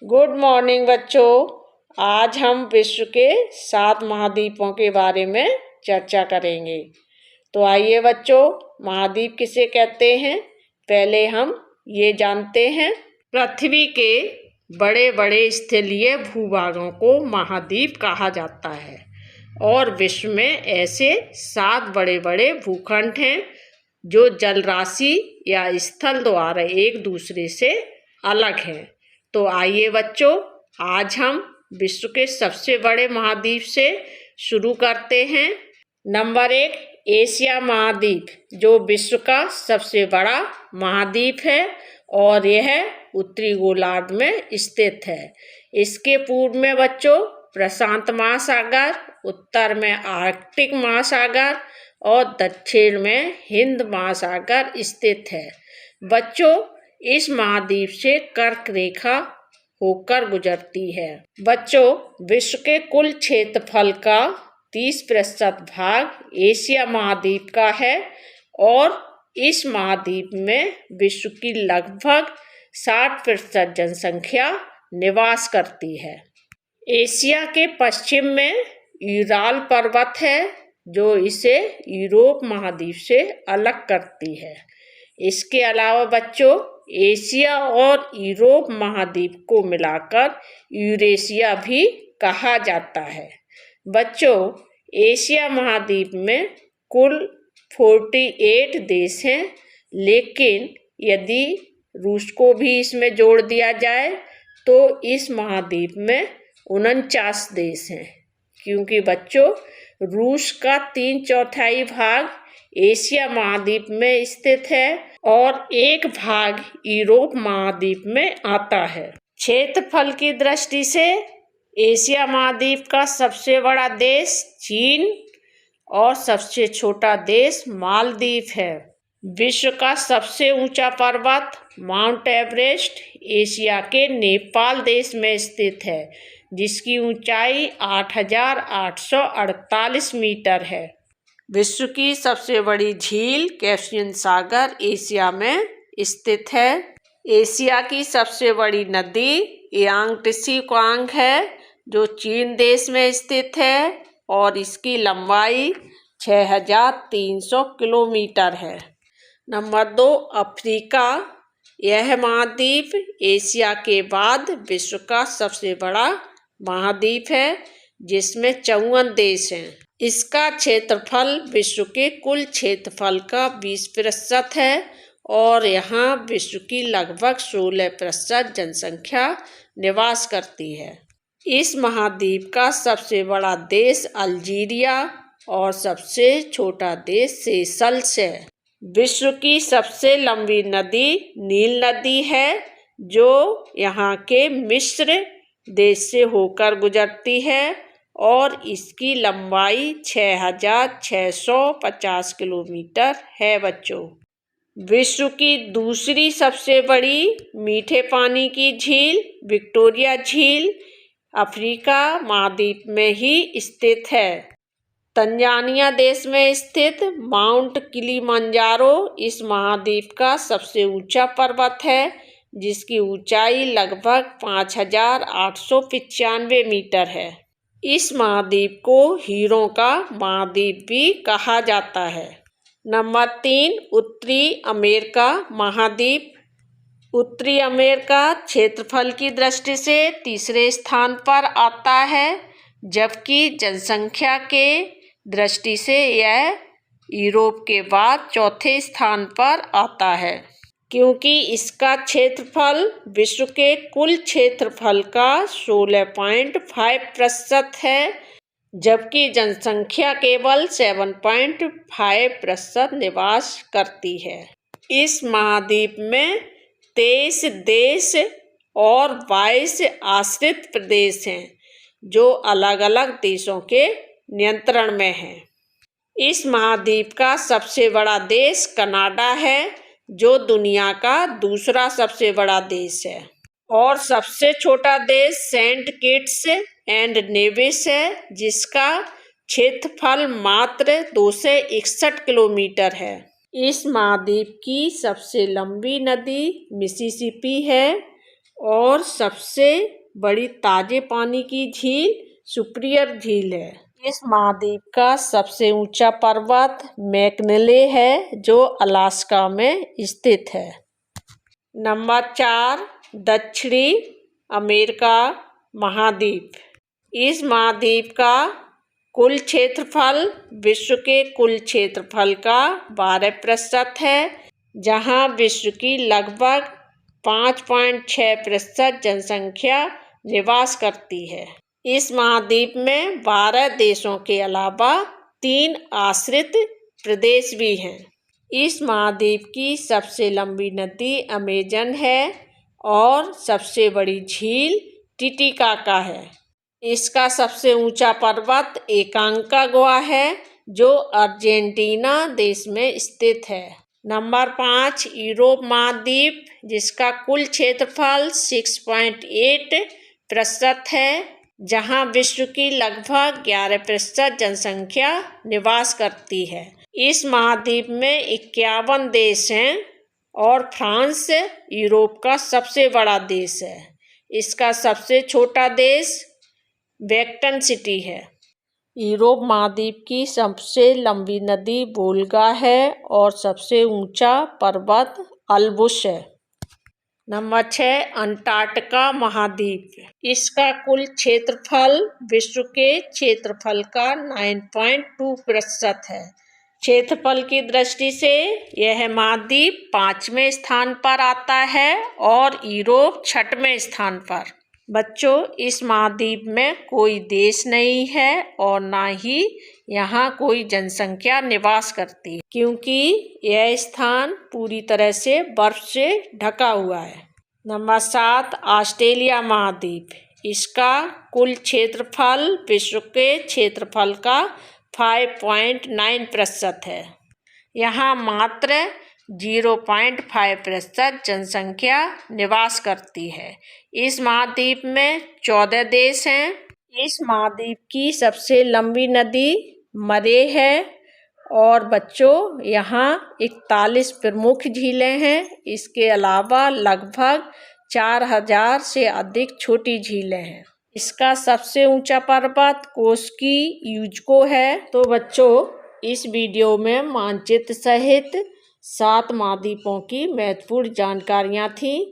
Good morning बच्चों। आज हम विश्व के 7 महाद्वीपों के बारे में चर्चा करेंगे। तो आइए बच्चों, महाद्वीप किसे कहते हैं पहले हम ये जानते हैं। पृथ्वी के बड़े बड़े स्थलीय भूभागों को महाद्वीप कहा जाता है और विश्व में ऐसे 7 बड़े बड़े भूखंड हैं जो जलराशि या स्थल द्वारा एक दूसरे से अलग हैं। तो आइए बच्चों, आज हम विश्व के सबसे बड़े महाद्वीप से शुरू करते हैं। नंबर 1, एशिया महाद्वीप, जो विश्व का सबसे बड़ा महाद्वीप है और यह उत्तरी गोलार्ध में स्थित है। इसके पूर्व में बच्चों प्रशांत महासागर, उत्तर में आर्कटिक महासागर और दक्षिण में हिंद महासागर स्थित है। बच्चों, इस महाद्वीप से कर्क रेखा होकर गुजरती है। बच्चों, विश्व के कुल क्षेत्रफल का 30% भाग एशिया महाद्वीप का है और इस महाद्वीप में विश्व की लगभग 60% जनसंख्या निवास करती है। एशिया के पश्चिम में यूराल पर्वत है जो इसे यूरोप महाद्वीप से अलग करती है। इसके अलावा बच्चों, एशिया और यूरोप महाद्वीप को मिलाकर यूरेशिया भी कहा जाता है। बच्चों, एशिया महाद्वीप में कुल 48 देश हैं, लेकिन यदि रूस को भी इसमें जोड़ दिया जाए तो इस महाद्वीप में 49 देश हैं, क्योंकि बच्चों रूस का 3/4 भाग एशिया महाद्वीप में स्थित है और एक भाग यूरोप महाद्वीप में आता है। क्षेत्रफल की दृष्टि से एशिया महाद्वीप का सबसे बड़ा देश चीन और सबसे छोटा देश मालदीव है। विश्व का सबसे ऊंचा पर्वत माउंट एवरेस्ट एशिया के नेपाल देश में स्थित है, जिसकी ऊंचाई 8,848 मीटर है। विश्व की सबसे बड़ी झील कैस्पियन सागर एशिया में स्थित है। एशिया की सबसे बड़ी नदी यांगत्से है, जो चीन देश में स्थित है और इसकी लंबाई 6,300 किलोमीटर है। Number 2, Africa. यह महाद्वीप एशिया के बाद विश्व का सबसे बड़ा महाद्वीप है, जिसमें 54 देश हैं। इसका क्षेत्रफल विश्व के कुल क्षेत्रफल का 20% है और यहाँ विश्व की लगभग 16% जनसंख्या निवास करती है। इस महाद्वीप का सबसे बड़ा देश अल्जीरिया और सबसे छोटा देश सेशल्स है। विश्व की सबसे लंबी नदी नील नदी है, जो यहाँ के मिस्र देश से होकर गुजरती है और इसकी लंबाई 6,650 किलोमीटर है। बच्चों, विश्व की दूसरी सबसे बड़ी मीठे पानी की झील विक्टोरिया झील अफ्रीका महाद्वीप में ही स्थित है। तंजानिया देश में स्थित माउंट किलिमंजारो इस महाद्वीप का सबसे ऊंचा पर्वत है, जिसकी ऊंचाई लगभग 5,895 मीटर है। इस महाद्वीप को हीरों का महाद्वीप भी कहा जाता है। नंबर 3, उत्तरी अमेरिका महाद्वीप। उत्तरी अमेरिका क्षेत्रफल की दृष्टि से तीसरे स्थान पर आता है, जबकि जनसंख्या के दृष्टि से यह यूरोप के बाद चौथे स्थान पर आता है, क्योंकि इसका क्षेत्रफल विश्व के कुल क्षेत्रफल का 16.5% है, जबकि जनसंख्या केवल 7.5% निवास करती है। इस महाद्वीप में 23 देश और 22 आश्रित प्रदेश हैं, जो अलग अलग देशों के नियंत्रण में हैं। इस महाद्वीप का सबसे बड़ा देश कनाडा है, जो दुनिया का दूसरा सबसे बड़ा देश है, और सबसे छोटा देश सेंट किट्स एंड नेविस है, जिसका क्षेत्रफल मात्र 261 किलोमीटर है। इस महाद्वीप की सबसे लंबी नदी मिसिसिपी है, और सबसे बड़ी ताजे पानी की झील सुपिरियर झील है। इस महाद्वीप का सबसे ऊंचा पर्वत मैककिनले है, जो अलास्का में स्थित है। नंबर 4, दक्षिणी अमेरिका महाद्वीप। इस महाद्वीप का कुल क्षेत्रफल विश्व के कुल क्षेत्रफल का 12% है, जहां विश्व की लगभग 5.6% जनसंख्या निवास करती है। इस महाद्वीप में 12 देशों के अलावा 3 आश्रित प्रदेश भी हैं। इस महाद्वीप की सबसे लंबी नदी अमेजन है और सबसे बड़ी झील टिटिकाका है। इसका सबसे ऊंचा पर्वत एकांकागुआ है, जो अर्जेंटीना देश में स्थित है। नंबर 5, यूरोप महाद्वीप, जिसका कुल क्षेत्रफल 6.8% है, जहां विश्व की लगभग 11% जनसंख्या निवास करती है। इस महाद्वीप में 51 देश हैं और फ्रांस यूरोप का सबसे बड़ा देश है। इसका सबसे छोटा देश वेटिकन सिटी है। यूरोप महाद्वीप की सबसे लंबी नदी वोल्गा है और सबसे ऊंचा पर्वत अल्ब्रुस है। नंबर 6, अंटार्कटिका महाद्वीप। इसका कुल क्षेत्रफल विश्व के क्षेत्रफल का 9.2% है। क्षेत्रफल की दृष्टि से यह महाद्वीप 5वें स्थान पर आता है और यूरोप 6वें स्थान पर। बच्चों, इस महाद्वीप में कोई देश नहीं है और ना ही यहाँ कोई जनसंख्या निवास करती है, क्योंकि यह स्थान पूरी तरह से बर्फ से ढका हुआ है। नंबर 7, ऑस्ट्रेलिया महाद्वीप। इसका कुल क्षेत्रफल विश्व के क्षेत्रफल का 5.9% है। यहाँ मात्र 0.5% जनसंख्या निवास करती है। इस महाद्वीप में 14 देश हैं। इस महाद्वीप की सबसे लंबी नदी मरे है और बच्चों, यहाँ 41 प्रमुख झीलें हैं। इसके अलावा लगभग 4000 से अधिक छोटी झीलें हैं। इसका सबसे ऊंचा पर्वत कोस्की यूज़को है। तो बच्चों, इस वीडियो में मानचित्र सहित 7 महाद्वीपों की महत्वपूर्ण जानकारियाँ थीं।